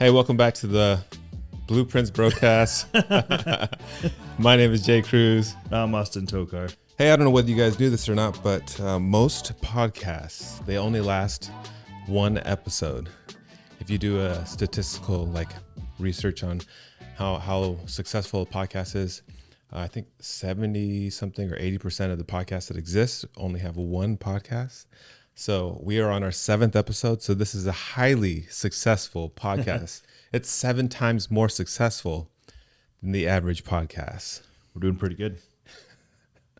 Hey, welcome back to the Blueprints Brocast. My name is Jay Cruz. I'm Austyn Tokar. Hey, I don't know whether you guys knew this or not, but most podcasts, they only last one episode. If you do a statistical research on how successful a podcast is, I think 70 something or 80% of the podcasts that exist only have one podcast. So we are on our 7th episode. So this is a highly successful podcast. It's 7 times more successful than the average podcast. We're doing pretty good.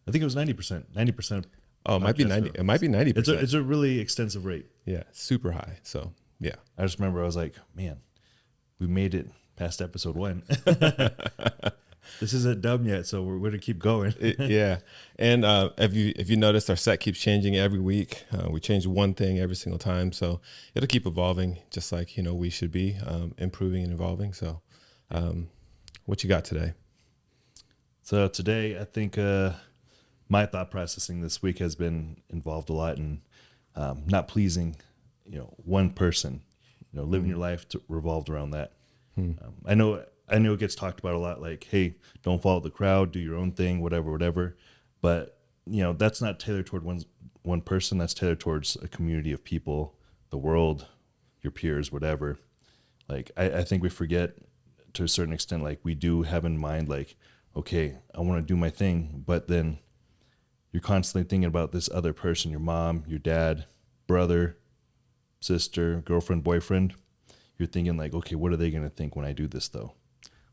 I think it was 90%. 90%. Oh, it might be 90. It might be 90%. It's a really extensive rate. Yeah, super high. So yeah. I just remember I was like, man, we made it past episode 1. This isn't done yet, so we're going to keep going. Yeah. And if you noticed, our set keeps changing every week. We change one thing every single time. So it'll keep evolving, just like, we should be improving and evolving. So what you got today? So today, I think my thought processing this week has been involved a lot in not pleasing, one person, living your life revolved around that. I know it gets talked about a lot, like, hey, don't follow the crowd, do your own thing, whatever. But, that's not tailored toward one person. That's tailored towards a community of people, the world, your peers, whatever. Like, I think we forget to a certain extent, like, we do have in mind, like, okay, I want to do my thing. But then you're constantly thinking about this other person, your mom, your dad, brother, sister, girlfriend, boyfriend. You're thinking like, okay, what are they going to think when I do this, though?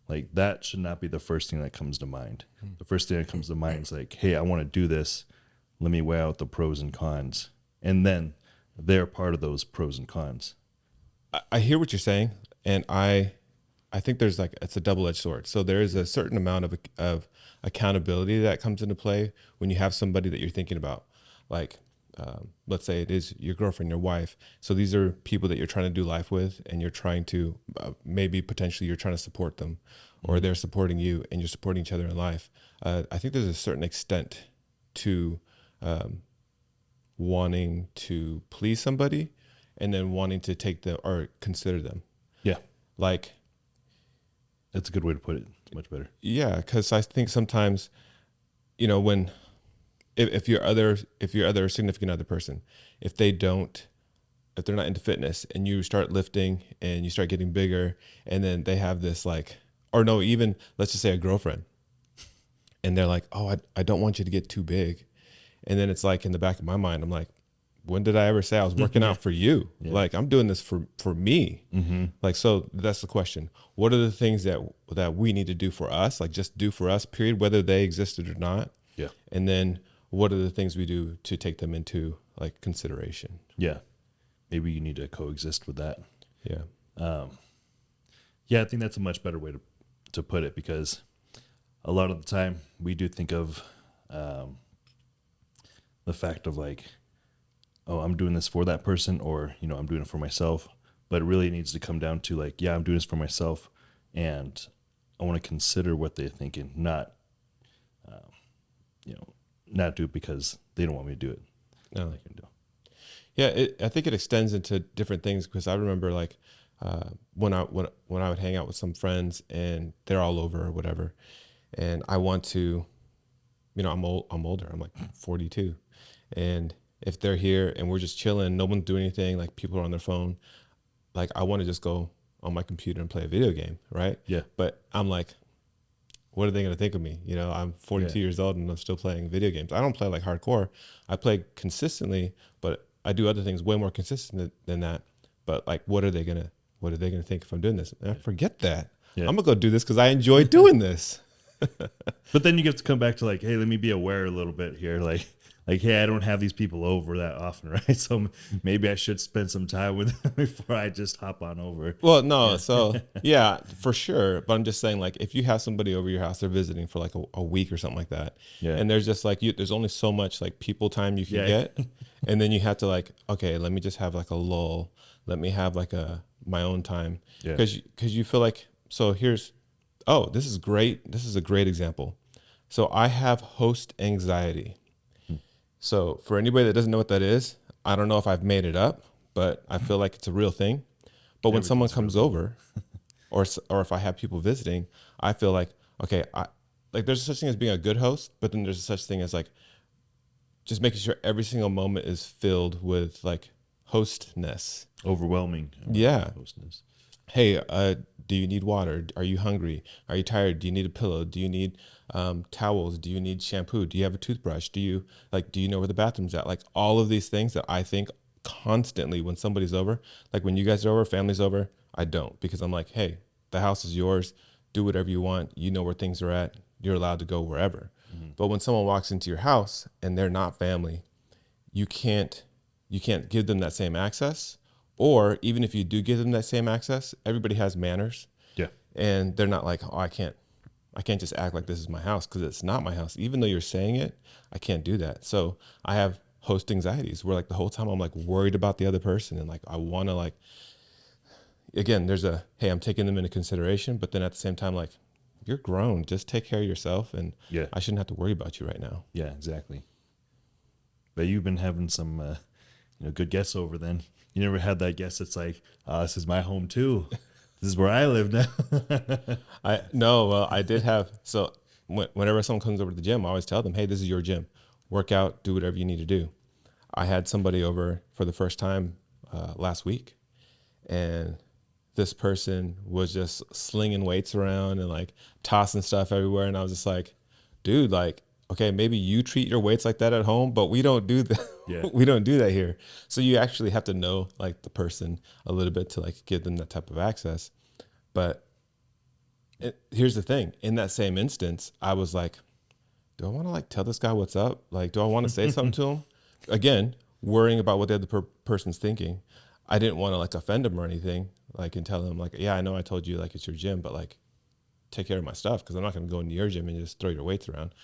Like, that should not be the first thing that comes to mind. The first thing that comes to mind is like, hey, I want to do this. Let me weigh out the pros and cons. And then they're part of those pros and cons. I hear what you're saying. And I think there's it's a double-edged sword. So there is a certain amount of accountability that comes into play when you have somebody that you're thinking about. Like, let's say it is your girlfriend, your wife. So these are people that you're trying to do life with, and you're trying to, maybe potentially you're trying to support them, or they're supporting you, and you're supporting each other in life. I think there's a certain extent to wanting to please somebody, and then wanting to take them or consider them. Yeah. Like, that's a good way to put it. It's much better. Yeah, because I think sometimes, when if your other significant other person, if they're not into fitness, and you start lifting and you start getting bigger, and then they have this even let's just say a girlfriend, and they're like, oh, I don't want you to get too big, and then it's like in the back of my mind, I'm like, when did I ever say I was working out for you? Yeah. Like, I'm doing this for me. Mm-hmm. Like, so that's the question. What are the things that we need to do for us? Like, just do for us, period, whether they existed or not. Yeah. And then what are the things we do to take them into consideration? Yeah. Maybe you need to coexist with that. Yeah. Yeah, I think that's a much better way to put it, because a lot of the time we do think of the fact of like, oh, I'm doing this for that person, or, I'm doing it for myself. But it really needs to come down to like, yeah, I'm doing this for myself, and I want to consider what they're thinking, not, not do it because they don't want me to do it. No. I can do. Yeah, I think it extends into different things, because I remember when I would hang out with some friends and they're all over or whatever, and I want to, I'm older, I'm like 42, and if they're here and we're just chilling, no one's doing anything, like people are on their phone, like I want to just go on my computer and play a video game, right? Yeah. But I'm like, what are they going to think of me? I'm 42 years old and I'm still playing video games. I don't play like hardcore. I play consistently, but I do other things way more consistent than that. But like, what are they going to think if I'm doing this? And I forget that. Yeah. I'm going to go do this because I enjoy doing this. But then you get to come back to like, hey, let me be aware a little bit here. Like, hey, I don't have these people over that often, right? So maybe I should spend some time with them before I just hop on over. Well, no, yeah. So yeah, for sure. But I'm just saying, like, if you have somebody over your house, they're visiting for like a week or something like that, yeah, and there's just like there's only so much like people time you can get, and then you have to like, okay, let me just have like a lull. Let me have like my own time, because you feel like, so this is great. This is a great example. So I have host anxiety. So for anybody that doesn't know what that is, I don't know if I've made it up, but I feel like it's a real thing. But when someone Everything's comes real. over, or if I have people visiting, I feel like, okay, like there's such thing as being a good host, but then there's such thing as like just making sure every single moment is filled with like hostness. Overwhelming. Yeah. Hostness. Hey, do you need water? Are you hungry? Are you tired? Do you need a pillow? Do you need towels? Do you need shampoo? Do you have a toothbrush? Do you know where the bathroom's at? Like all of these things that I think constantly when somebody's over, like when you guys are over, family's over, I don't, because I'm like, hey, the house is yours. Do whatever you want. You know where things are at. You're allowed to go wherever. But when someone walks into your house and they're not family, you can't give them that same access. Or even if you do give them that same access, everybody has manners, Yeah. and they're not like, oh, I can't just act like this is my house, because it's not my house. Even though you're saying it, I can't do that. So I have host anxieties where like the whole time I'm like worried about the other person, and like I want to like, again, there's a, hey, I'm taking them into consideration, but then at the same time, like, you're grown, just take care of yourself, and Yeah. I shouldn't have to worry about you right now. Yeah, exactly. But you've been having some, good guests over then. You never had that guest that's like, this is my home too. This is where I live now. I did have, so whenever someone comes over to the gym, I always tell them, hey, this is your gym. Work out, do whatever you need to do. I had somebody over for the first time last week, and this person was just slinging weights around and like tossing stuff everywhere. And I was just like, dude, like, okay, maybe you treat your weights like that at home, but we don't do that. Yeah. We don't do that here. So you actually have to know like the person a little bit to like give them that type of access. But here's the thing. In that same instance, I was like, do I want to like tell this guy what's up? Like, do I want to say something to him? Again, worrying about what the other person's thinking. I didn't want to like offend him or anything, like, and tell him like, yeah, I know I told you like it's your gym, but like take care of my stuff, because I'm not going to go into your gym and just throw your weights around.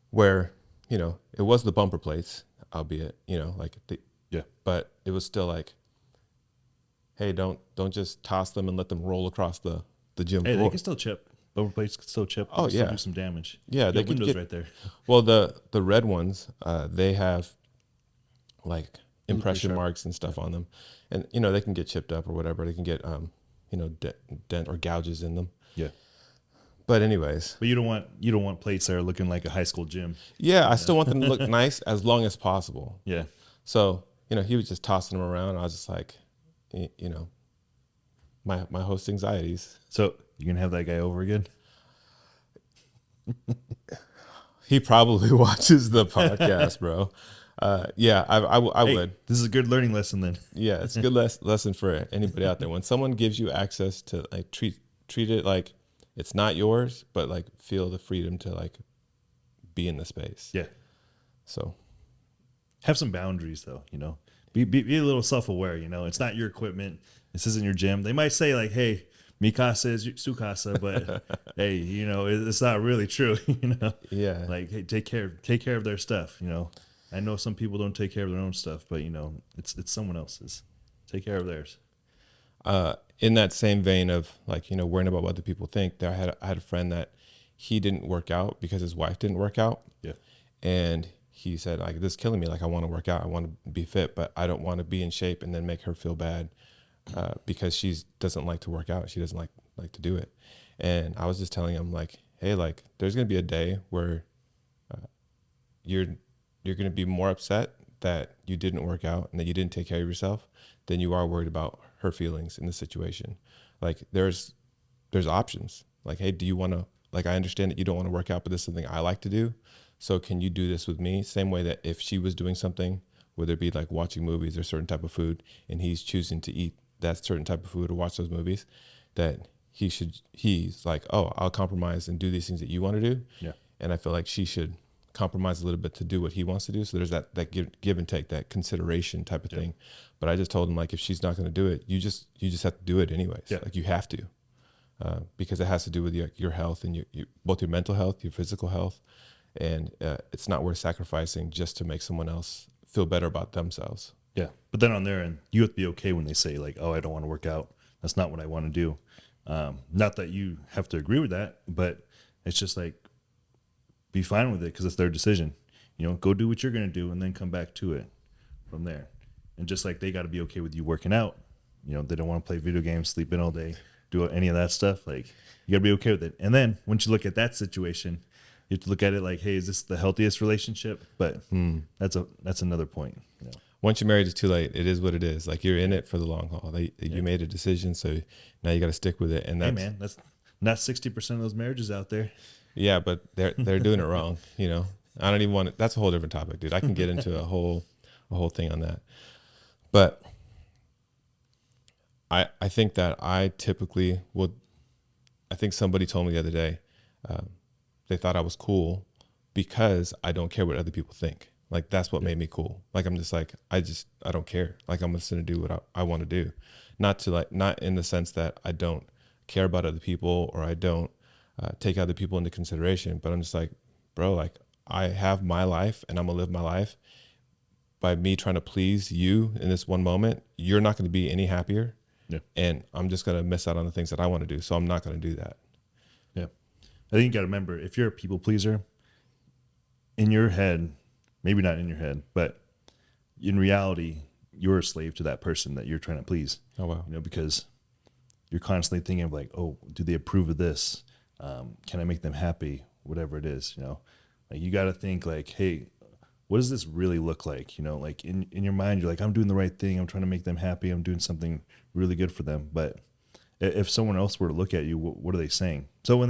Where, it was the bumper plates, albeit, Yeah. but it was still like, hey, don't just toss them and let them roll across the gym Hey, floor. they can still chip. Bumper plates can still chip. They Oh, can still yeah. do some damage. Yeah, You they got could windows get- right there. Well, the red ones, they have like impression sharp. marks and stuff on them, and they can get chipped up or whatever. They can get dent or gouges in them. Yeah. But anyways, But you don't want plates that are looking like a high school gym. yeah, I still want them to look nice as long as possible. Yeah. So he was just tossing them around. I was just like, my host anxieties. So you can have that guy over again? He probably watches the podcast, bro. Yeah, I Hey, would. this is a good learning lesson then. Yeah, it's a good lesson for anybody out there. When someone gives you access to like treat it like it's not yours, but like feel the freedom to like be in the space. Yeah. So Have some boundaries though, Be a little self-aware, It's not your equipment. This isn't your gym. They might say like, hey, mi casa is su casa, but hey, it's not really true, yeah, Like, hey, take care of their stuff, I know some people don't take care of their own stuff, but it's someone else's. Take care of theirs. in that same vein of like worrying about what other people think, I had a friend that he didn't work out because his wife didn't work out. Yeah. And he said, like, this is killing me. Like, I want to work out. I want to be fit, but I don't want to be in shape and then make her feel bad because she doesn't like to work out. She doesn't like to do it. And I was just telling him like, hey, like there's going to be a day where you're going to be more upset that you didn't work out and that you didn't take care of yourself than you are worried about her feelings in the situation. Like there's options. Like, hey, do you want to, like, I understand that you don't want to work out, but this is something I like to do. So can you do this with me? Same way that if she was doing something, whether it be like watching movies or certain type of food, and he's choosing to eat that certain type of food or watch those movies, that he's like, oh, I'll compromise and do these things that you want to do. Yeah. And I feel like she should compromise a little bit to do what he wants to do. So there's that give and take, that consideration type of thing. But I just told him, like, if she's not going to do it, you just have to do it anyways. Yeah. Like you have to, because it has to do with your health and both your mental health, your physical health. And it's not worth sacrificing just to make someone else feel better about themselves. Yeah. But then on their end, you have to be okay when they say like, oh, I don't want to work out. That's not what I want to do. Not that you have to agree with that, but it's just like, be fine with it because it's their decision. Go do what you're going to do and then come back to it from there. And just like they got to be okay with you working out, they don't want to play video games, sleep in all day, do any of that stuff. Like, you gotta be okay with it. And then once you look at that situation, you have to look at it like, hey, is this the healthiest relationship? But that's another point. Once you're married, it's too late. It is what it is. Like, you're in it for the long haul. You made a decision, so now you got to stick with it. And hey, man, that's not 60% of those marriages out there. Yeah, but they're doing it wrong. I don't even want to. That's a whole different topic, dude. I can get into a whole thing on that. But I think that I typically would. I think somebody told me the other day, they thought I was cool because I don't care what other people think. Like, that's what made me cool. Like, I'm just like, I don't care. Like, I'm just going to do what I want to do. Not in the sense that I don't care about other people or I don't take other people into consideration, but I'm just like, bro, like, I have my life and I'm going to live my life. By me trying to please you in this one moment, you're not going to be any happier. Yeah. And I'm just going to miss out on the things that I want to do. So I'm not going to do that. Yeah. I think you got to remember, if you're a people pleaser, in your head, maybe not in your head, but in reality, you're a slave to that person that you're trying to please. Oh, wow. Because you're constantly thinking of like, oh, do they approve of this? Can I make them happy? Whatever it is, like, you got to think like, hey, what does this really look like? Like in your mind, you're like, I'm doing the right thing. I'm trying to make them happy. I'm doing something really good for them. But if someone else were to look at you, what are they saying? So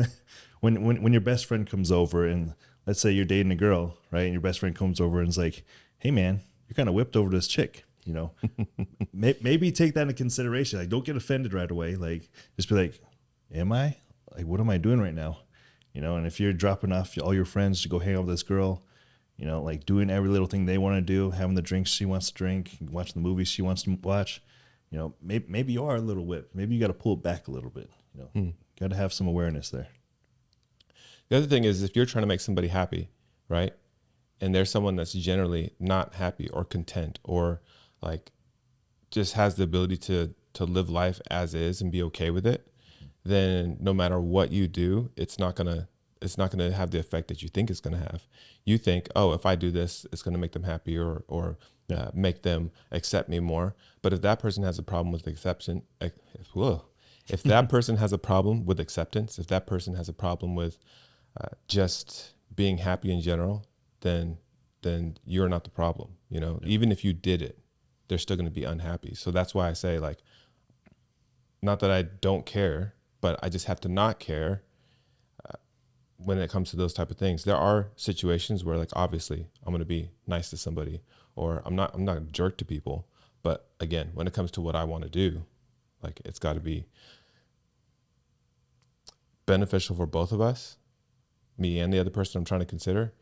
when your best friend comes over, and let's say you're dating a girl, right? And your best friend comes over and is like, hey man, you're kind of whipped over this chick, maybe take that into consideration. Like, don't get offended right away. Like, just be like, am I? Like, what am I doing right now? And if you're dropping off all your friends to go hang out with this girl, like doing every little thing they want to do, having the drinks she wants to drink, watching the movies she wants to watch, maybe you are a little whipped. Maybe you got to pull it back a little bit. Got to have some awareness there. The other thing is, if you're trying to make somebody happy, right, and there's someone that's generally not happy or content or like just has the ability to live life as is and be okay with it, then no matter what you do, it's not gonna have the effect that you think it's gonna have. You think, oh, if I do this, it's gonna make them happy or make them accept me more. But if that person has a problem with acceptance, if that person has a problem with acceptance, if that person has a problem with just being happy in general, then you're not the problem. Even if you did it, they're still going to be unhappy. So that's why I say, like, not that I don't care, but I just have to not care when it comes to those type of things. There are situations where, like, obviously I'm going to be nice to somebody, or I'm not a jerk to people. But again, when it comes to what I want to do, like, it's got to be beneficial for both of us, me and the other person I'm trying to consider.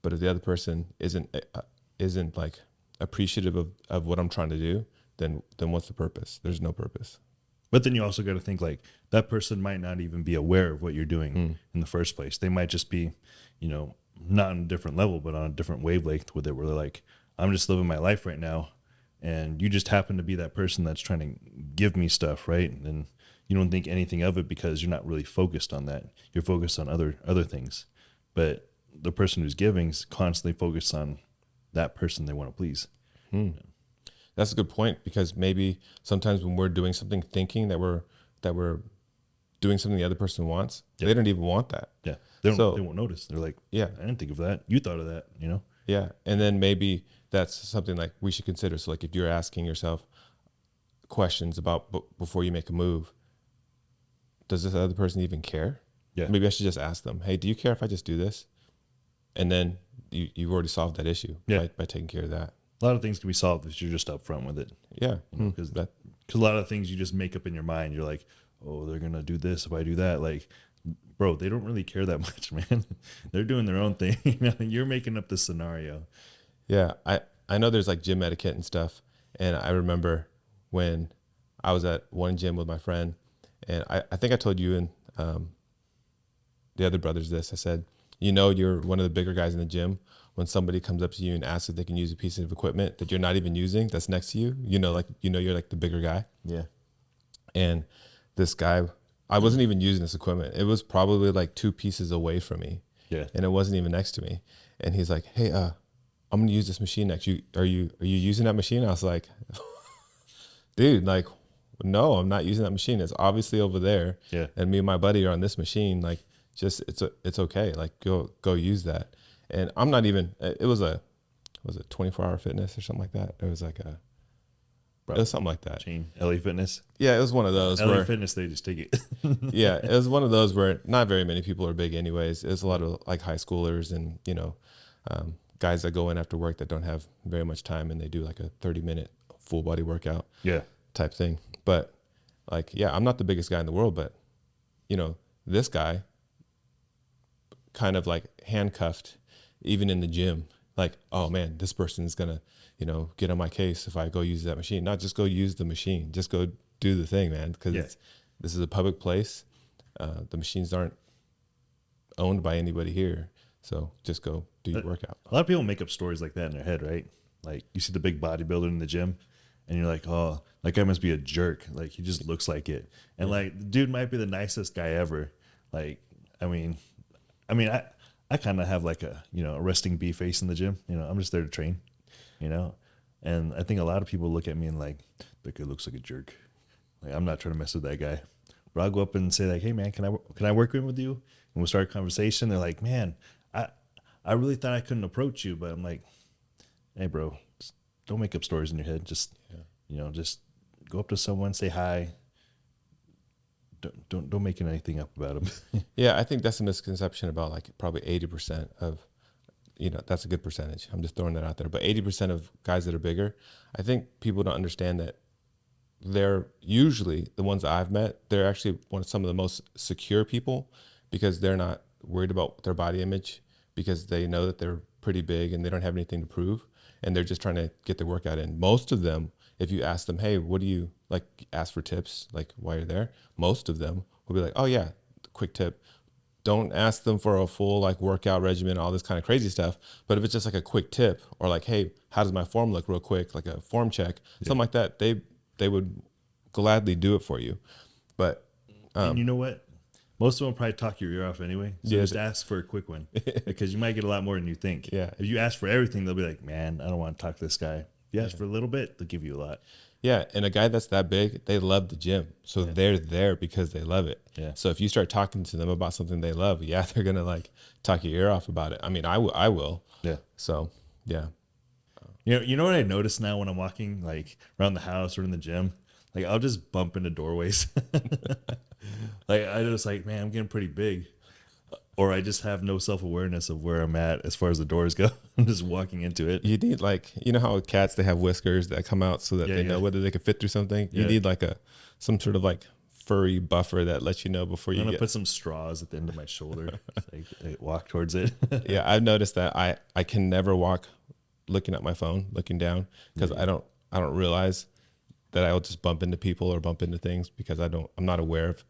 But if the other person isn't like appreciative of what I'm trying to do, then what's the purpose? There's no purpose. But then you also got to think, like, that person might not even be aware of what you're doing in the first place. They might just be, not on a different level, but on a different wavelength with it, where they're like, I'm just living my life right now. And you just happen to be that person that's trying to give me stuff, right? And you don't think anything of it because you're not really focused on that. You're focused on other things. But the person who's giving is constantly focused on that person they want to please. That's a good point, because maybe sometimes when we're doing something thinking that we're doing something the other person wants, they don't even want that. Yeah. They won't notice. They're like, yeah, I didn't think of that. You thought of that, Yeah. And then maybe that's something like we should consider. So, like, if you're asking yourself questions about before you make a move, does this other person even care? Yeah. Maybe I should just ask them, hey, do you care if I just do this? And then you've already solved that issue by taking care of that. A lot of things can be solved if you're just upfront with it. Yeah. Because a lot of things you just make up in your mind. You're like, oh, they're going to do this if I do that. Like, bro, they don't really care that much, man. They're doing their own thing. You're making up this scenario. Yeah. I know there's like gym etiquette and stuff. And I remember when I was at one gym with my friend, and I think I told you and the other brothers this. I said, you're one of the bigger guys in the gym when somebody comes up to you and asks if they can use a piece of equipment that you're not even using that's next to you. You're like the bigger guy. Yeah. And this guy, I wasn't even using this equipment. It was probably like 2 pieces away from me. Yeah. And it wasn't even next to me. And he's like, hey, I'm going to use this machine next. Are you using that machine? I was like, dude, like, no, I'm not using that machine. It's obviously over there. Yeah. And me and my buddy are on this machine. Like, just it's okay. Like, go use that. And I'm not even. It was a 24-hour fitness or something like that. It was like a. It was something like that. Chain LA Fitness. Yeah, it was one of those. LA where, Fitness, they just take it. yeah, it was one of those where not very many people are big, anyways. It was a lot of like high schoolers and guys that go in after work that don't have very much time, and they do like a 30-minute full body workout. Yeah. Type thing. But like, yeah, I'm not the biggest guy in the world, but this guy kind of like handcuffed even in the gym. Like, oh man, this person is gonna, get on my case if I go use that machine. Not just go use the machine, just go do the thing, man. Because this is a public place. The machines aren't owned by anybody here, so just go do your workout. A lot of people make up stories like that in their head, right? Like you see the big bodybuilder in the gym, and you're like, oh, that guy must be a jerk. Like he just looks like it, and like the dude might be the nicest guy ever. Like, I kind of have like a resting bee face in the gym. I'm just there to train. And I think a lot of people look at me and like, that guy looks like a jerk. Like I'm not trying to mess with that guy. But I'll go up and say like, hey man, can I work in with you? And we'll start a conversation. They're like, man, I really thought I couldn't approach you, but I'm like, hey bro, just don't make up stories in your head. Just just go up to someone, say hi. Don't make anything up about them. Yeah, I think that's a misconception about like probably 80% of, that's a good percentage. I'm just throwing that out there. But 80% of guys that are bigger, I think people don't understand that they're usually the ones that I've met. They're actually some of the most secure people because they're not worried about their body image because they know that they're pretty big and they don't have anything to prove. And they're just trying to get their workout in. Most of them, if you ask them, hey, what do you like, ask for tips, like while you're there, most of them will be like, oh yeah, quick tip. Don't ask them for a full like workout regimen, all this kind of crazy stuff. But if it's just like a quick tip or like, hey, how does my form look real quick? Like a form check, something like that. They would gladly do it for you. But and you know what? Most of them probably talk your ear off anyway. So just ask for a quick one because you might get a lot more than you think. Yeah. If you ask for everything, they'll be like, man, I don't want to talk to this guy. If you ask for a little bit, they'll give you a lot. Yeah, and a guy that's that big, they love the gym. So they're there because they love it. Yeah. So if you start talking to them about something they love, they're going to like talk your ear off about it. I mean, I will. Yeah. So, yeah. You know what I notice now when I'm walking like around the house or in the gym? Like I'll just bump into doorways. Like I just like, man, I'm getting pretty big. Or I just have no self-awareness of where I'm at as far as the doors go. I'm just walking into it. You need like, how cats, they have whiskers that come out so that they know whether they can fit through something. You need like some sort of like furry buffer that lets you know before you put some straws at the end of my shoulder. Like I walk towards it. Yeah, I've noticed that I can never walk looking at my phone, looking down, because I don't realize that I'll just bump into people or bump into things because I'm not aware of.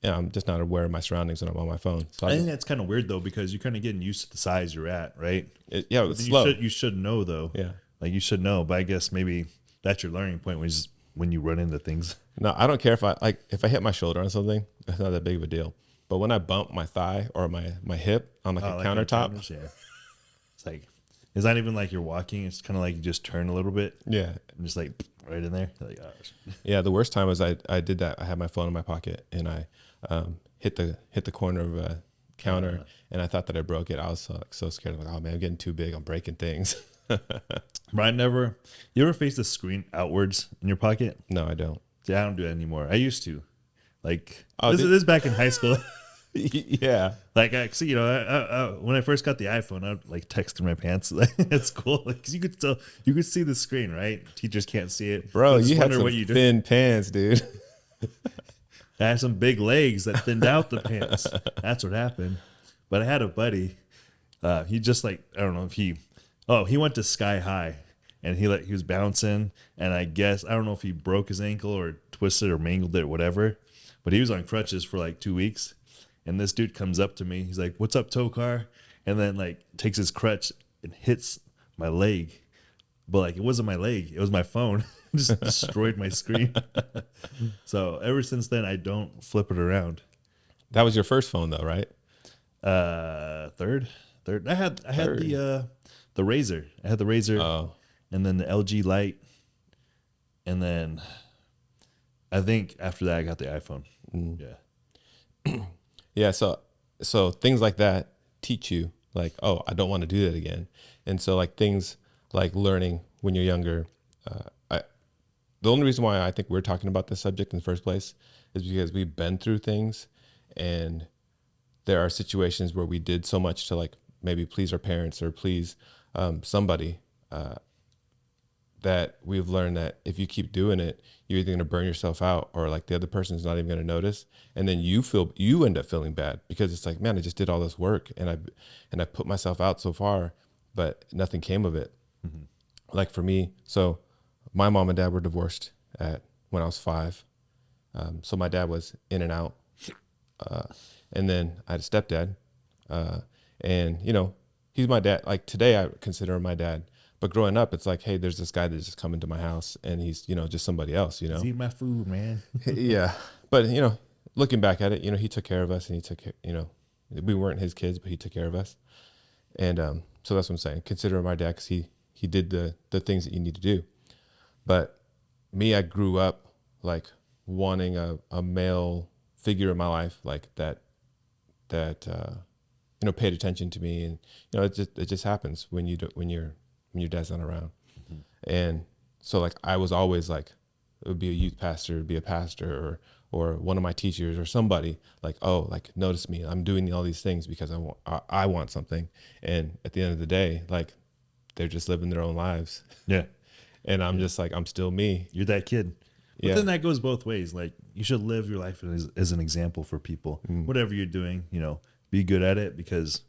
Yeah, I'm just not aware of my surroundings when I'm on my phone. So I think that's kind of weird though, because you're kind of getting used to the size you're at, right? It's slow. You should know though. Yeah, like you should know. But I guess maybe that's your learning point when you run into things. No, I don't care if I hit my shoulder on something. It's not that big of a deal. But when I bump my thigh or my hip on like a countertop, it's like it's not even like you're walking. It's kind of like you just turn a little bit. Yeah, and just like right in there. Like, oh. Yeah, the worst time was I did that. I had my phone in my pocket and I hit the corner of a counter and I thought that I broke it. I was so scared. I'm like, oh man, I'm getting too big. I'm breaking things. Brian, you ever face the screen outwards in your pocket? No, I don't. See, I don't do that anymore. I used to. Like, this is back in high school. Yeah. Like, when I first got the iPhone, I'd like text in my pants. At school, because you could see the screen, right? Teachers can't see it. Bro, you had some thin pants, dude. I had some big legs that thinned out the pants. That's what happened. But I had a buddy. He just like, I don't know if he went to Sky High and he was bouncing. And I don't know if he broke his ankle or twisted or mangled it or whatever. But he was on crutches for like 2 weeks. And this dude comes up to me. He's like, "What's up, Tokar?" And then like takes his crutch and hits my leg. But like it wasn't my leg. It was my phone. Just destroyed my screen. So ever since then, I don't flip it around. That was your first phone though, right? Third. I had the Razor. I had the Razor. Oh. And then the LG Light. And then I think after that I got the iPhone. Mm. Yeah. Yeah. So things like that teach you like, oh, I don't want to do that again. And so like things like learning when you're younger, the only reason why I think we're talking about this subject in the first place is because we've been through things, and there are situations where we did so much to like maybe please our parents or please somebody, that we've learned that if you keep doing it, you're either going to burn yourself out, or like the other person's not even going to notice. And then you end up feeling bad because it's like, man, I just did all this work and I put myself out so far, but nothing came of it. Mm-hmm. Like for me, so my mom and dad were divorced when I was 5. So my dad was in and out. And then I had a stepdad, and he's my dad. Like today I consider him my dad, but growing up, it's like, hey, there's this guy that just come into my house and he's, just somebody else, Eat my food, man. Yeah. But, looking back at it, he took care of us, and he took care, we weren't his kids, but he took care of us. And so that's what I'm saying. Consider him my dad, because he did the things that you need to do. But me, I grew up like wanting a male figure in my life, like that paid attention to me. And, it just happens when your dad's not around. Mm-hmm. And so like I was always like, it would be a youth pastor, it'd be a pastor, or one of my teachers or somebody like, oh, like notice me, I'm doing all these things because I want something. And at the end of the day, like they're just living their own lives. Yeah. And I'm just like, I'm still me. You're that kid. But Yeah. then that goes both ways. Like you should live your life as an example for people. Whatever you're doing, be good at it, because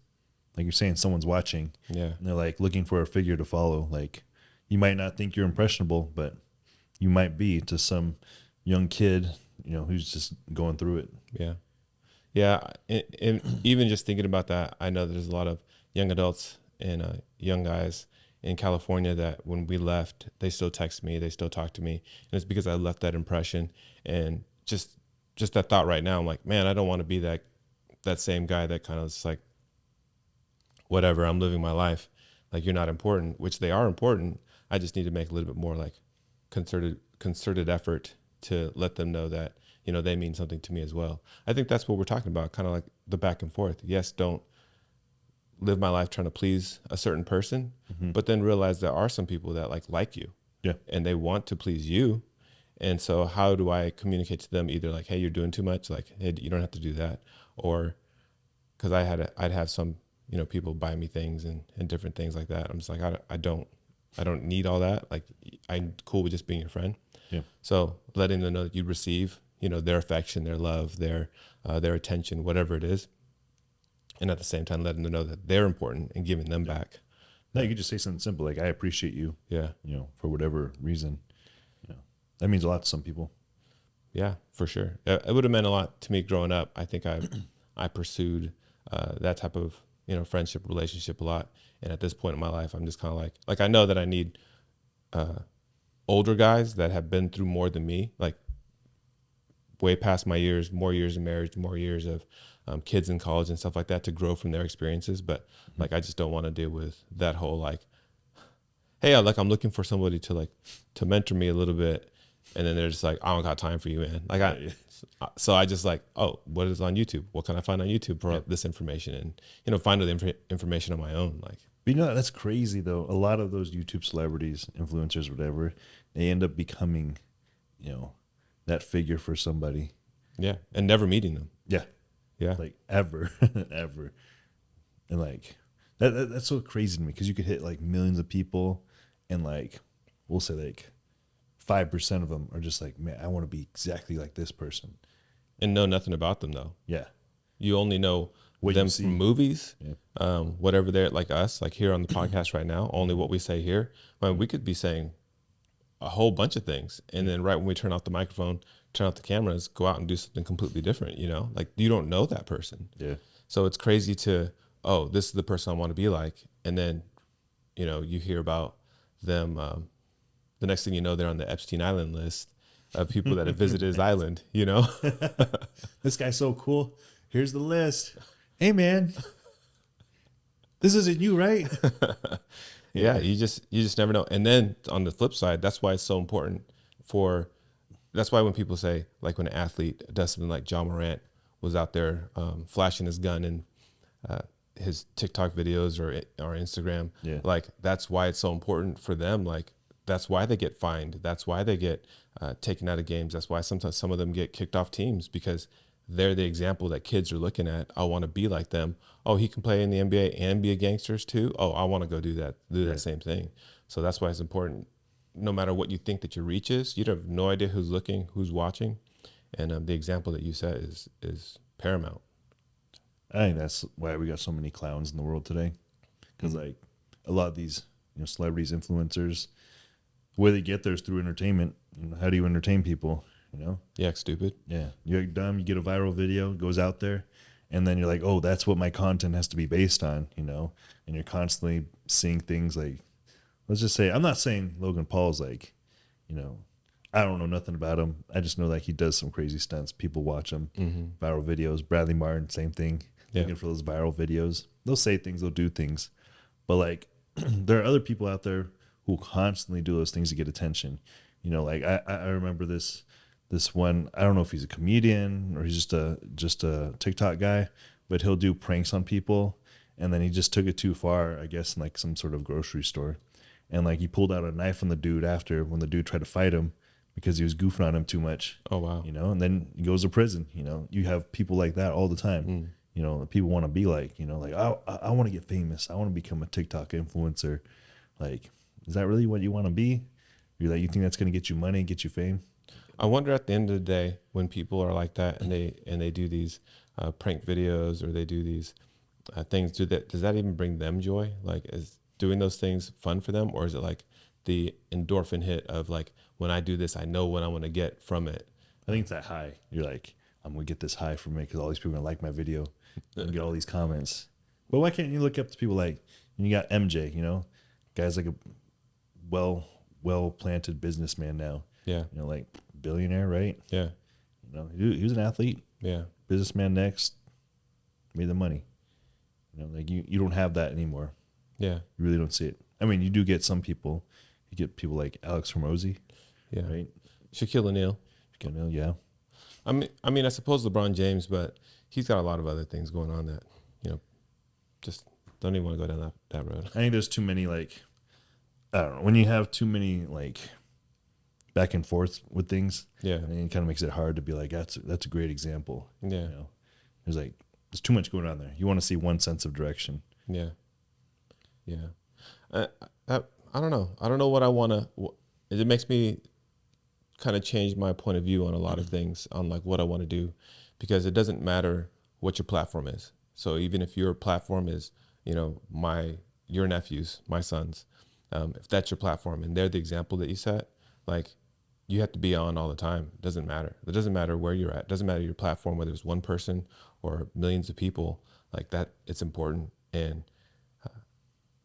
like you're saying, someone's watching. Yeah. And they're like looking for a figure to follow. Like you might not think you're impressionable, but you might be to some young kid, who's just going through it. Yeah. Yeah. And even just thinking about that, I know there's a lot of young adults and young guys in California that when we left, they still text me, they still talk to me. And it's because I left that impression. And just that thought right now, I'm like, man, I don't want to be that same guy that kind of is like, whatever, I'm living my life. Like, you're not important, which they are important. I just need to make a little bit more like concerted effort to let them know that, they mean something to me as well. I think that's what we're talking about, kind of like the back and forth. Yes, don't live my life trying to please a certain person, but then realize there are some people that like you. Yeah. And they want to please you. And so how do I communicate to them, either like, hey, you're doing too much, like, hey, you don't have to do that, or because I'd have some people buy me things and different things like that. I'm just like, I don't need all that. Like, I'm cool with just being your friend. Yeah. So letting them know that you receive, their affection, their love, their attention, whatever it is. And at the same time, letting them know that they're important and giving them back. No, you could just say something simple like, I appreciate you. Yeah. For whatever reason. That means a lot to some people. Yeah, for sure. It would have meant a lot to me growing up. I think I pursued that type of friendship, relationship a lot. And at this point in my life, I'm just kind of like I know that I need older guys that have been through more than me, like way past my years, more years of marriage, more years of kids in college and stuff like that, to grow from their experiences. But like, I just don't want to deal with that whole like, hey, I'm looking for somebody to mentor me a little bit. And then they're just like, I don't got time for you, man. Like so I just like, oh, what is on YouTube? What can I find on YouTube for this information? And, find the information on my own. Like, but that's crazy though. A lot of those YouTube celebrities, influencers, whatever, they end up becoming, that figure for somebody. Yeah. And never meeting them. Yeah. Yeah. Like ever, ever. And like, that's so crazy to me, because you could hit like millions of people, and like, we'll say like 5% of them are just like, man, I want to be exactly like this person. And know nothing about them though. Yeah. You only know them from movies, whatever they're like us, like here on the podcast right now, only what we say here. I mean, we could be saying a whole bunch of things. And then right when we turn off the microphone, turn off the cameras, go out and do something completely different, like you don't know that person. Yeah. So it's crazy to, oh, this is the person I want to be like. And then, you hear about them, the next thing you know, they're on the Epstein Island list of people that have visited his island, This guy's so cool. Here's the list. Hey, man, this isn't you, right? Yeah, you just never know. And then on the flip side, that's why it's so important for that's why when people say, like when an athlete does something like John Morant was out there flashing his gun in his TikTok videos or Instagram, Yeah. like that's why it's so important for them. Like that's why they get fined. That's why they get taken out of games. That's why sometimes some of them get kicked off teams because they're the example that kids are looking at. I want to be like them. Oh, he can play in the NBA and be a gangsters too. Oh, I want to go do that same thing. So that's why it's important. No matter what you think that your reach is, you have no idea who's looking, who's watching, and the example that you set is paramount. I think that's why we got so many clowns in the world today. Because like a lot of these, celebrities, influencers, the way they get there is through entertainment. How do you entertain people? Yeah, stupid. Yeah, you're dumb. You get a viral video, it goes out there, and then you're like, oh, that's what my content has to be based on. And you're constantly seeing things like, let's just say, I'm not saying Logan Paul's like, I don't know nothing about him. I just know like he does some crazy stunts. People watch him. Viral videos. Bradley Martin, same thing. Yeah. Looking for those viral videos. They'll say things, they'll do things. But like there are other people out there who constantly do those things to get attention. Like I remember this one, I don't know if he's a comedian or he's just a TikTok guy, but he'll do pranks on people. And then he just took it too far, I guess, in like some sort of grocery store. And like he pulled out a knife on the dude after when the dude tried to fight him because he was goofing on him too much. Oh, wow. And then he goes to prison. You have people like that all the time. People want to be like, like I want to get famous. I want to become a TikTok influencer. Like, is that really what you want to be? You're like, you think that's going to get you money, get you fame? I wonder at the end of the day when people are like that and they do these prank videos or they do these things, does that even bring them joy? Like, is doing those things fun for them, or is it like the endorphin hit of like, when I do this, I know what I want to get from it? I think it's that high. You're like, I'm gonna get this high from it because all these people are gonna like my video and get all these comments. But why can't you look up to people like, you got MJ, guy's like a well planted businessman now. Yeah. Like billionaire, right? Yeah. He was an athlete. Yeah. Businessman next, made the money. Like you don't have that anymore. Yeah. You really don't see it. I mean, you do get some people. You get people like Alex Hormozy. Yeah. Right. Shaquille O'Neal. Yeah. I mean, I suppose LeBron James, but he's got a lot of other things going on that, just don't even want to go down that road. I think there's too many like, I don't know. When you have too many like back and forth with things, Yeah. I mean, it kind of makes it hard to be like, that's a great example. Yeah. There's too much going on there. You want to see one sense of direction. Yeah. Yeah. I don't know. I don't know what I want to, it makes me kind of change my point of view on a lot of things, on like what I want to do, because it doesn't matter what your platform is. So even if your platform is, your nephews, my sons, if that's your platform and they're the example that you set, like you have to be on all the time. It doesn't matter. It doesn't matter where you're at. It doesn't matter your platform, whether it's one person or millions of people, like that, it's important. And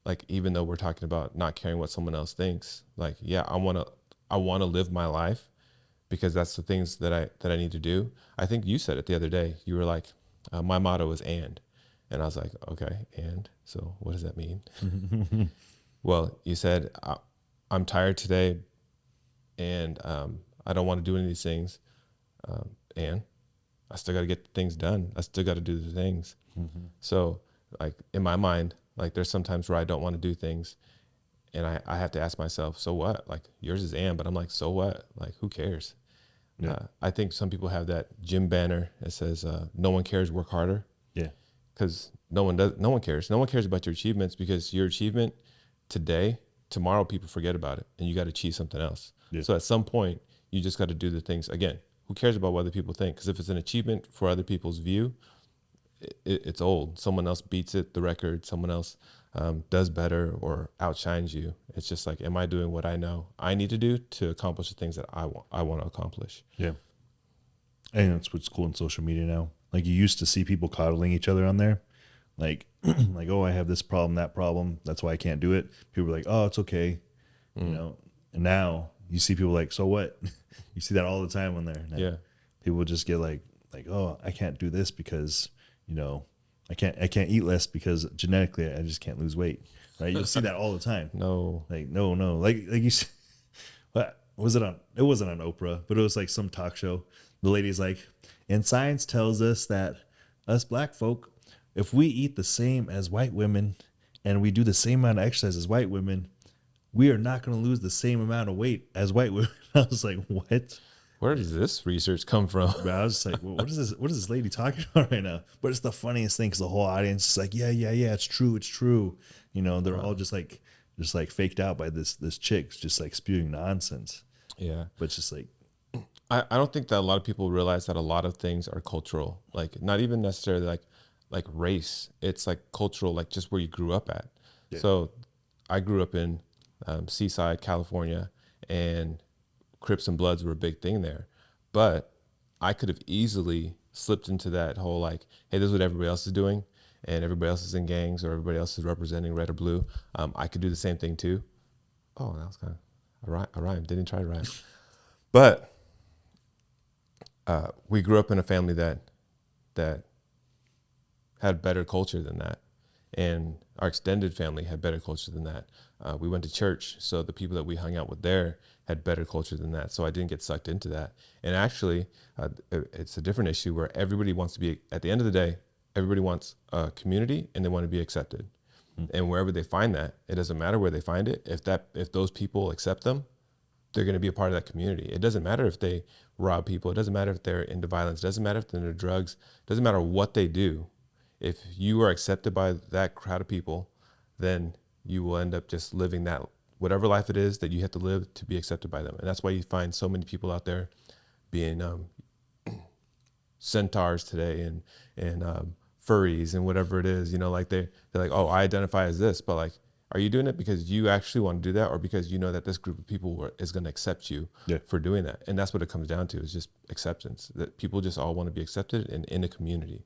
like, even though we're talking about not caring what someone else thinks, like, yeah, I want to live my life because that's the things that I need to do. I think you said it the other day. You were like, my motto is and I was like, okay. And so what does that mean? Well, you said, I'm tired today and I don't want to do any of these things. And I still got to get things done. I still got to do the things. Mm-hmm. So like in my mind, like there's sometimes where I don't want to do things and I have to ask myself, so what? Like yours is and, but I'm like, so what? Like, who cares? Yeah. I think some people have that gym banner that says, no one cares, work harder. Yeah. Because no one cares. No one cares about your achievements, because your achievement today, tomorrow people forget about it and you got to achieve something else. Yeah. So at some point you just got to do the things. Again, who cares about what other people think? Because if it's an achievement for other people's view, it's old. Someone else beats it, the record, someone else does better or outshines you. It's just like, am I doing what I know I need to do to accomplish the things that I want to accomplish? Yeah. And that's what's cool in social media now. Like you used to see people coddling each other on there. Like, like, oh, I have this problem, that problem. That's why I can't do it. People were like, oh, it's okay. And now you see people like, so what? You see that all the time on there. Now, yeah. People just get like, oh, I can't do this because, I can't eat less because genetically I just can't lose weight. Right? You'll see that all the time. No. Like, no. Like you see, but it wasn't on Oprah, but it was like some talk show. The lady's like, and science tells us that us black folk, if we eat the same as white women and we do the same amount of exercise as white women, we are not going to lose the same amount of weight as white women. I was like, what? Where does this research come from? But I was just like, well, what is this? What is this lady talking about right now? But it's the funniest thing because the whole audience is like, yeah, it's true. You know, they're all just like faked out by this chick just like spewing nonsense. Yeah. But it's just like, I don't think that a lot of people realize that a lot of things are cultural, like not even necessarily like race. It's like cultural, like just where you grew up at. Yeah. So I grew up in Seaside, California, and Crips and Bloods were a big thing there. But I could have easily slipped into that whole like, hey, this is what everybody else is doing, and everybody else is in gangs or everybody else is representing red or blue. I could do the same thing too. Oh, that was kind of a rhyme. Didn't try to rhyme. But we grew up in a family that had better culture than that. And our extended family had better culture than that. We went to church, so the people that we hung out with there had better culture than that. So I didn't get sucked into that. And actually, it's a different issue where everybody wants to be, at the end of the day, everybody wants a community and they want to be accepted. And wherever they find that, it doesn't matter where they find it. If those people accept them, they're going to be a part of that community. It doesn't matter if they rob people. It doesn't matter if they're into violence. It doesn't matter if they're into drugs. It doesn't matter what they do. If you are accepted by that crowd of people, then you will end up just living that, whatever life it is that you have to live to be accepted by them. And that's why you find so many people out there being centaurs today and furries and whatever it is, you know, like they're like, oh, I identify as this, but like, are you doing it because you actually want to do that, or because you know that this group of people is going to accept you for doing that? And that's what it comes down to, is just acceptance, that people just all want to be accepted and in a community.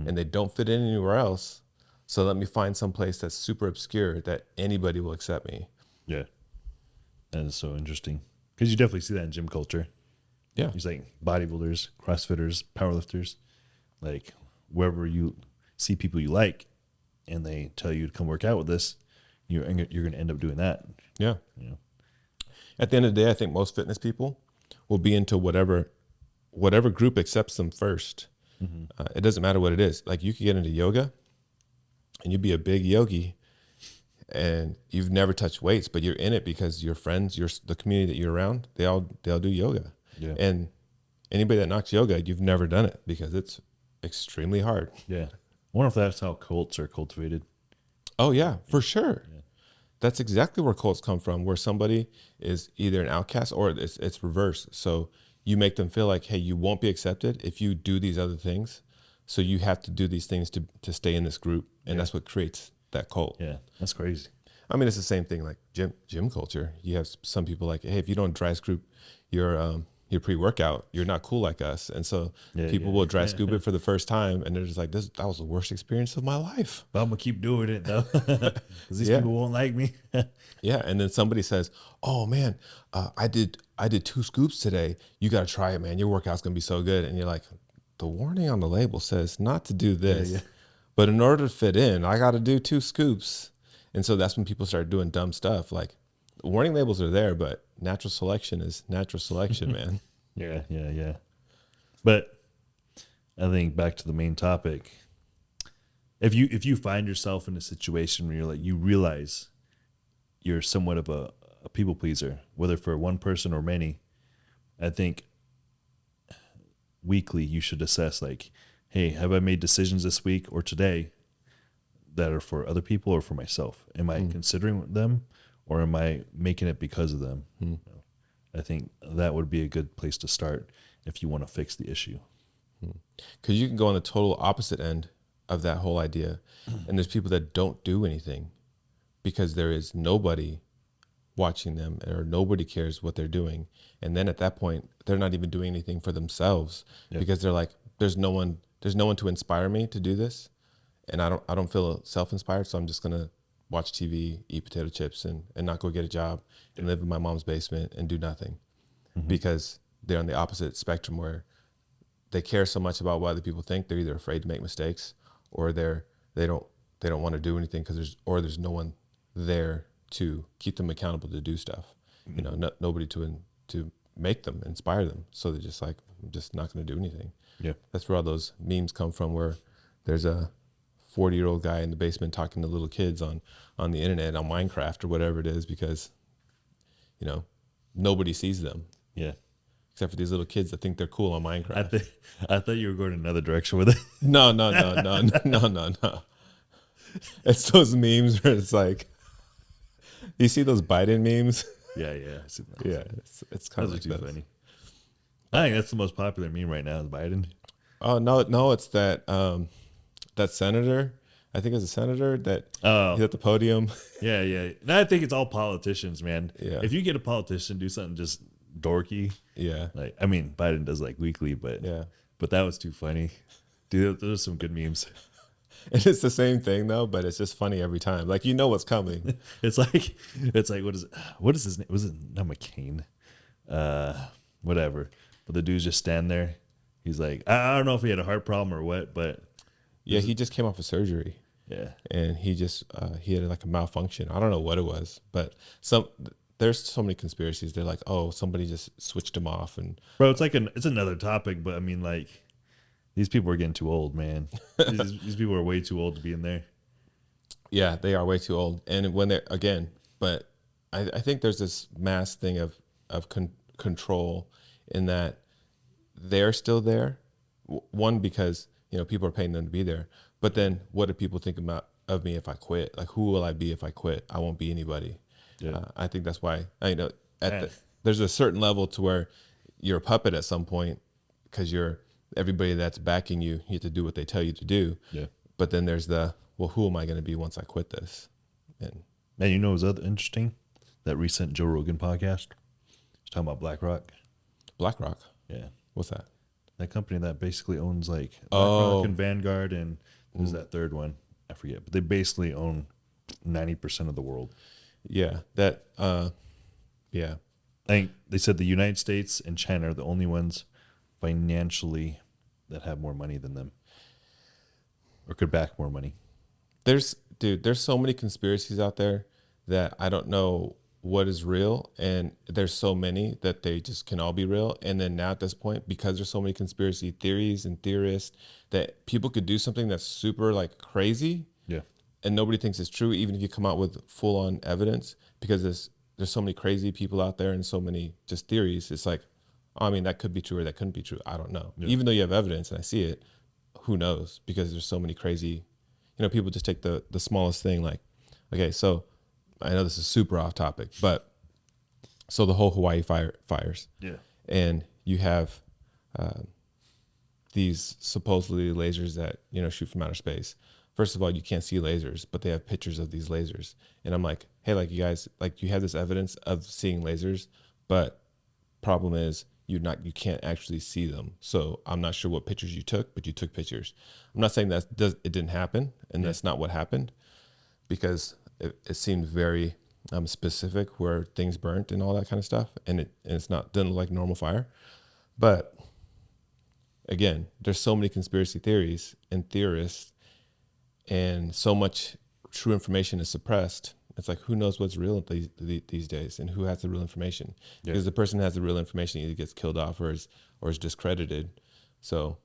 And they don't fit in anywhere else. So let me find some place that's super obscure that anybody will accept me. Yeah. That is so interesting. Because you definitely see that in gym culture. Yeah. There's like bodybuilders, CrossFitters, powerlifters, like wherever you see people you like and they tell you to come work out with this, you're going to end up doing that. Yeah. You know? At the end of the day, I think most fitness people will be into whatever group accepts them first. It doesn't matter what it is. Like you could get into yoga and you'd be a big yogi and you've never touched weights, but you're in it because your friends, the community that you're around, they all do yoga. Yeah. And anybody that knocks yoga, you've never done it because it's extremely hard. Yeah. I wonder if that's how cults are cultivated. Oh yeah, for sure. Yeah. That's exactly where cults come from, where somebody is either an outcast or it's reverse. So you make them feel like, hey, you won't be accepted if you do these other things. So you have to do these things to stay in this group. And that's what creates that cult. Yeah, that's crazy. I mean, it's the same thing like gym culture. You have some people like, hey, if you don't dry scoop your pre-workout, you're not cool like us. And so people will dry scoop it for the first time and they're just like, that was the worst experience of my life. But I'm going to keep doing it though. Because these people won't like me. Yeah. And then somebody says, oh man, I did 2 scoops today. You got to try it, man. Your workout's going to be so good. And you're like, the warning on the label says not to do this. But in order to fit in, I got to do 2 scoops. And so that's when people start doing dumb stuff. Like warning labels are there, but natural selection is natural selection, man. Yeah. But I think back to the main topic, if you find yourself in a situation where you're like, you realize you're somewhat of a people pleaser, whether for one person or many, I think weekly you should assess like, hey, have I made decisions this week or today that are for other people or for myself? Am I considering them or am I making it because of them? You know, I think that would be a good place to start if you want to fix the issue. Because you can go on the total opposite end of that whole idea. And there's people that don't do anything because there is nobody watching them or nobody cares what they're doing. And then at that point, they're not even doing anything for themselves because they're like, there's no one to inspire me to do this. And I don't feel self-inspired. So I'm just going to watch TV, eat potato chips and not go get a job and live in my mom's basement and do nothing because they're on the opposite spectrum where they care so much about what other people think. They're either afraid to make mistakes or they don't want to do anything because there's no one there to keep them accountable to do stuff. You know, nobody to to make them, inspire them. So they're just like, I'm just not going to do anything. Yeah. That's where all those memes come from, where there's a 40-year-old guy in the basement talking to little kids on the internet on Minecraft or whatever it is, because, you know, nobody sees them. Yeah. Except for these little kids that think they're cool on Minecraft. I thought you were going another direction with it. No. It's those memes where it's like, you see those Biden memes? Yeah. I see that. Yeah, it's kind of Those like are too that. funny. I think that's the most popular meme right now is Biden. Oh no, it's that that senator. I think it's a senator that he's at the podium. Yeah. And I think it's all politicians, man. Yeah. If you get a politician do something just dorky, Yeah, like, I mean, Biden does like weekly, but yeah. but that was too funny. Dude, those are some good memes. And it's the same thing though, but it's just funny every time. Like, you know what's coming. It's like what is his name? Was it not McCain? Whatever. But the dude's just stand there. He's like, I don't know if he had a heart problem or what, but Yeah, he just came off of surgery. yeah. And he just he had like a malfunction. I don't know what it was, but there's so many conspiracies. They're like, oh, somebody just switched him off, and Bro, it's another topic, but I mean, like, these people are getting too old, man. These people are way too old to be in there. yeah, they are way too old. And when they're but I think there's this mass thing of control, in that they're still there. One, because, you know, people are paying them to be there. But then, what do people think of me if I quit? Like, who will I be if I quit? I won't be anybody. Yeah. I think that's why, you know, there's a certain level to where you're a puppet at some point, because everybody that's backing you, you have to do what they tell you to do. Yeah. But then there's well, who am I going to be once I quit this? And Man, you know what's other interesting? That recent Joe Rogan podcast. He's talking about BlackRock. BlackRock, Yeah. what's that? That company that basically owns like BlackRock and Vanguard and who's that third one? I forget. But they basically own 90% of the world. Yeah, that. Yeah, I think they said the United States and China are the only ones financially that have more money than them, or could back more money. there's so many conspiracies out there that I don't know what is real, and there's so many that they just can all be real. And then now at this point, because there's so many conspiracy theories and theorists, that people could do something that's super like crazy, Yeah. and nobody thinks it's true, even if you come out with full on evidence, because there's so many crazy people out there and so many just theories. It's like, oh, I mean, that could be true or that couldn't be true. I don't know. Yeah. Even though you have evidence and I see it, who knows? Because there's so many crazy, you know, people just take the smallest thing. Like, okay, so I know this is super off topic, but so the whole Hawaii fires. Yeah. And you have these supposedly lasers that, you know, shoot from outer space. First of all, you can't see lasers, but they have pictures of these lasers. And I'm like, hey, like, you guys, like, you have this evidence of seeing lasers, but problem is you can't actually see them. So I'm not sure what pictures you took, but you took pictures. I'm not saying it didn't happen, and that's not what happened, because it seemed very specific where things burnt and all that kind of stuff, and it's not, didn't look like normal fire. But again, there's so many conspiracy theories and theorists, and so much true information is suppressed. It's like, who knows what's real these days, and who has the real information? Yeah. Because the person who has the real information either gets killed off or is discredited. So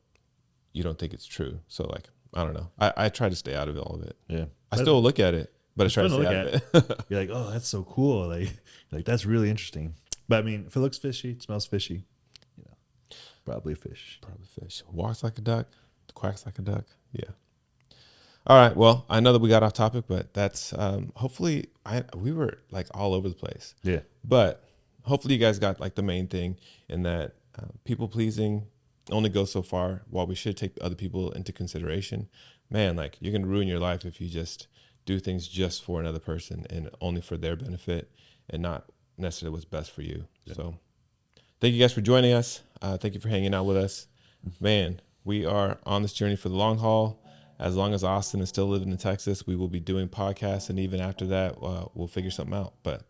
you don't think it's true. So, like, I don't know. I try to stay out of all of it. Yeah. I still look at it, but I try to fun to stay out look of it. You're like, oh, that's so cool. Like that's really interesting. But I mean, if it looks fishy, it smells fishy, you know, probably a fish. Probably fish. Walks like a duck, quacks like a duck. Yeah. All right. Well, I know that we got off topic, but that's hopefully we were like all over the place. Yeah. But hopefully you guys got like the main thing, in that people pleasing only goes so far, while we should take other people into consideration. Man, like, you're going to ruin your life if you just do things just for another person and only for their benefit, and not necessarily what's best for you. Yeah. So thank you guys for joining us. Thank you for hanging out with us. Man, we are on this journey for the long haul. As long as Austin is still living in Texas, we will be doing podcasts. And even after that, we'll figure something out. But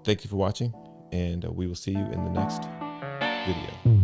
thank you for watching, and we will see you in the next video.